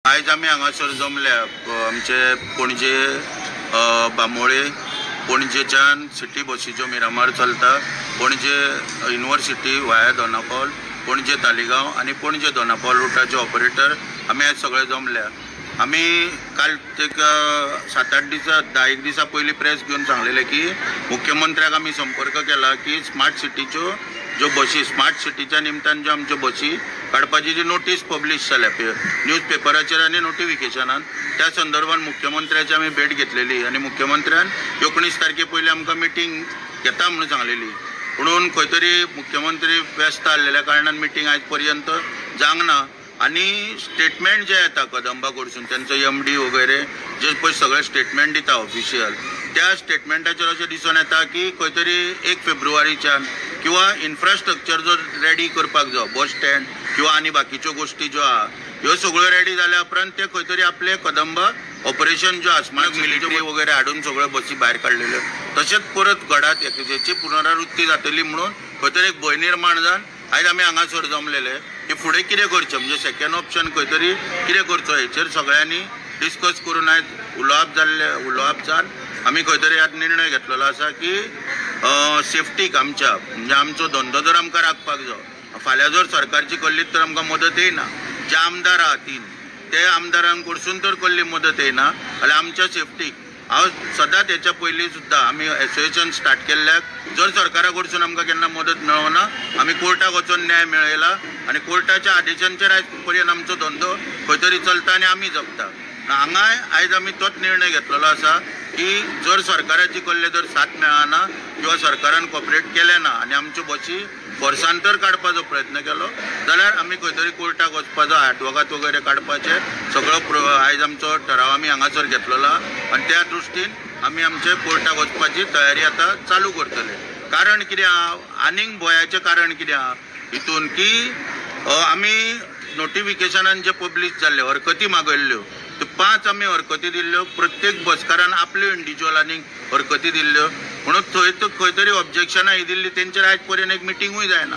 आयज आमी हांगासर जमल्या आमचे पणजे बांबोळे पणजेच्यान सिटी बसी ज्यो मिरामार चलता पणजे युनिवर्सिटी वाया दोनापावल पणजे तालिगांव आनी पणजे दोनापावल रुटाचे ऑपरेटर आमी आयज सगळे जमल्या। आमी काल एक 7-8 दिसा 10 दिसा पयलीं प्रेस घेवन सांगलेले की मुख्यमंत्र्याक आमी संपर्क केला की स्मार्ट सिटीच्यो ज्यो बसी स्मार्ट सिटीच्या निमतान ज्यो आमच्यो बसी काडपाची जी नोटीस पब्लीश जाल्या न्यूज पेपराचेर आनी नोटिफिकेशनान त्या संदर्भात मुख्यमंत्र्याची आमी भेट घेतलेली आनी मुख्यमंत्र्यान 19 तारखे पयलीं आमकां मिटींग घेता म्हणून सांगलेली। म्हणून खंय तरी मुख्यमंत्री व्यस्त आसलेल्या कारणान मिटींग आयज पर्यंत जावंक ना आनी स्टेटमेंट जे येता कदंबा कडसून त्यांचो MD वगैरे जे पळय सगळे स्टेटमेंट दिता ऑफिशियल त्या स्टेटमेंटाचेर अशें दिसून येता की खंय तरी 1 फेब्रुवारीच्यान किंवा इन्फ्रास्ट्रक्चर जो रेडी करपाक जाय बस स्टँड किंवा आनी बाकीच्यो गोष्टी ज्यो आहा ह्यो सगळ्यो रेडी जाल्या उपरांत ते खंय तरी आपले कदंबा ऑपरेशन ज्यो आसमानाक मिलिटरी वगैरे हाडून सगळ्यो बसी भायर काडलेल्यो तशेंच परत घडात हेची पुनरावृत्ती जातली म्हणून खंय तरी एक भंय निर्माण जावन आयज आमी हांगासर जमलेले की फुडें कितें करचें म्हणजे सेकंड ऑप्शन खंय तरी कितें करचो हेचेर सगळ्यांनी डिस्कस करून आयज उलोवप जावन आमी खंय तरी आतां निर्णय घेतलेलो आसा की सेफ्टीक आमच्या म्हणजे आमचो धंदो जर आमकां राखपाक जाय फाल्यां जर सरकारची कसलीच तर आमकां मदत येयना जे आमदार आहा ते आमदारां कडसून तर कसली मदत येयना जाल्यार आमच्या सेफ्टीक हांव सदांच हेच्या पयलीं सुद्दां आमी एसोसिएशन स्टार्ट केल्ल्याक जर सरकारा कडसून आमकां केन्ना मदत मेळना आमी कोर्टाक वचून न्याय मेळयला आनी कोर्टाच्या आदेशांचेर आयज पर्यंत आमचो धंदो खंय तरी चलता आनी आमी जगता। हांगाय आयज आमी तोच निर्णय घेतलेलो आसा की जर सरकाराची कसले जर साथ मेळना किंवा सरकारान कॉपरेट केलें ना आनी आमच्यो बसी वर्सांतर काडपाचो प्रयत्न केलो जाल्यार आमी खंय तरी कोर्टाक वचपाचो आडवोगात वगैरे काडपाचे सगळो आयज आमचो ठराव आमी हांगासर घेतलेलो आनी त्या दृश्टीन आमी आमचे कोर्टाक वचपाची तयारी आतां चालू करतले। कारण कितें आहा आनीक भयाचें कारण कितें आहा हितून की आमी नोटिफिकेशनान जे पब्लीश जाल्ले हरकती मागयल्ल्यो त्यो 5 आमी हरकती दिल्ल्यो प्रत्येक बसकारान आपल्यो इंडिव्हिज्युअलांनी हरकती दिल्ल्यो म्हणून खंय तरी ऑब्जेक्शनां ही दिल्ली तेंचेर आयज पर्यंत एक मिटींगूय जायना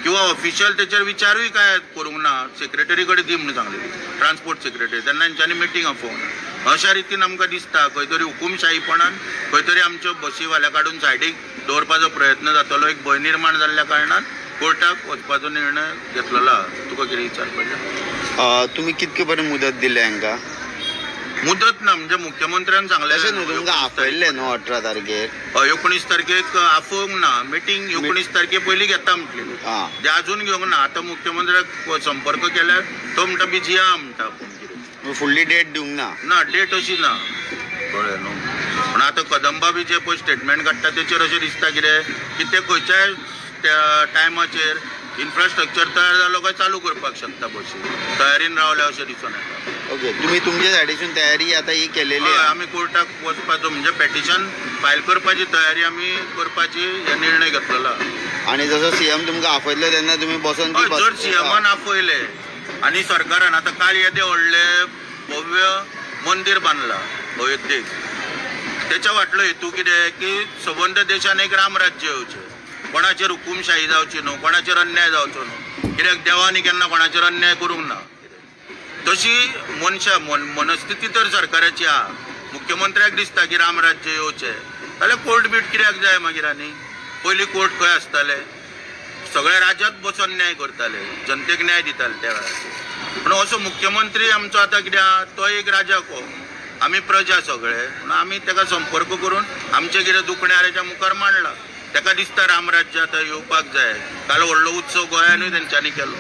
किंवा ऑफिशियल तेचेर विचारूय काय करूंक ना सेक्रेटरी कडेन दी म्हणून सांगलेली ट्रान्सपोर्ट सेक्रेटरी तेन्ना तेंच्यांनी मिटींग आपोवंक अशा रितीन आमकां दिसता खंय तरी हुकूमशाहीपणान खंय तरी आमच्यो बसी फाल्यां काडून सायडीक दवरपाचो प्रयत्न जातलो एक भंय निर्माण जाल्ल्या कारणान कोर्टाक वचपाचो निर्णय घेतलेलो आहा। तुका कितें विचारपाचें तुम्ही कितके पर्यंत मुदत दिले हांकां? मुदत ना म्हणजे मुख्यमंत्र्यान सांगलें तुमकां आपयल्लें न्हू 18 तारखेर 19 तारखेक आफोवंक ना मिटींग 19 तारखे पयलीं घेता म्हटलेली ते अजून घेवंक ना आतां मुख्यमंत्र्याक संपर्क केल्यार तो म्हणटा बिजी आहा म्हणटा फुडली डेट दिवंक ना डेट अशी ना कळ्ळें न्हू पूण आतां कदंबा बी जे पळय स्टेटमेंट काडटा तेचेर अशें दिसता कितें की ते खंयच्याय टायमाचेर इन्फ्रास्ट्रक्चर तयार जालो काय चालू करपाक शकता बसी तयारीन रावल्या अशें दिसून येता। ओके तुम्ही तुमच्या सायडीसून तयारी आता ही केलेली आमी कोर्टाक वचपाचो म्हणजे पेटिशन फायल करपाची तयारी आमी करपाची हे निर्णय घेतलेलो आणि जसो सीएम तुमकां आपयल्लो तेन्ना तुम्ही बसून जर सीएमान आपयले आनी सरकारान आतां काल येदे व्हडले भव्य मंदिर बांदला अयोध्येक तेच्या फाटलो हेतू कितें की सबंद देशान एक रामराज्य येवचें कोणाचेर हुकूमशाही जावची न्हू कोणाचेर अन्याय जावचो न्हू कित्याक देवानी केन्ना कोणाचेर अन्याय करूंक ना तशी मनस्थिती तर सरकाराची आहा मुख्यमंत्र्याक दिसता की रामराज्य येवचें जाल्यार कोर्ट बीट कित्याक जाय मागीर आनी पयलीं कोर्ट खंय आसताले सगळे राज्यात बसून न्याय करताले जनतेक न्याय दिताले त्या वेळार पूण असो मुख्यमंत्री आमचो आतां कितें आहा तो एक राजा को आमी प्रजा सगळे पूण आमी तेका संपर्क करून आमचें कितें दुखणें तेच्या मुखार मांडलां तेका दिसता रामराज्य आतां येवपाक जाय काल व्हडलो उत्सव गोंयानूय तेंच्यांनी केलो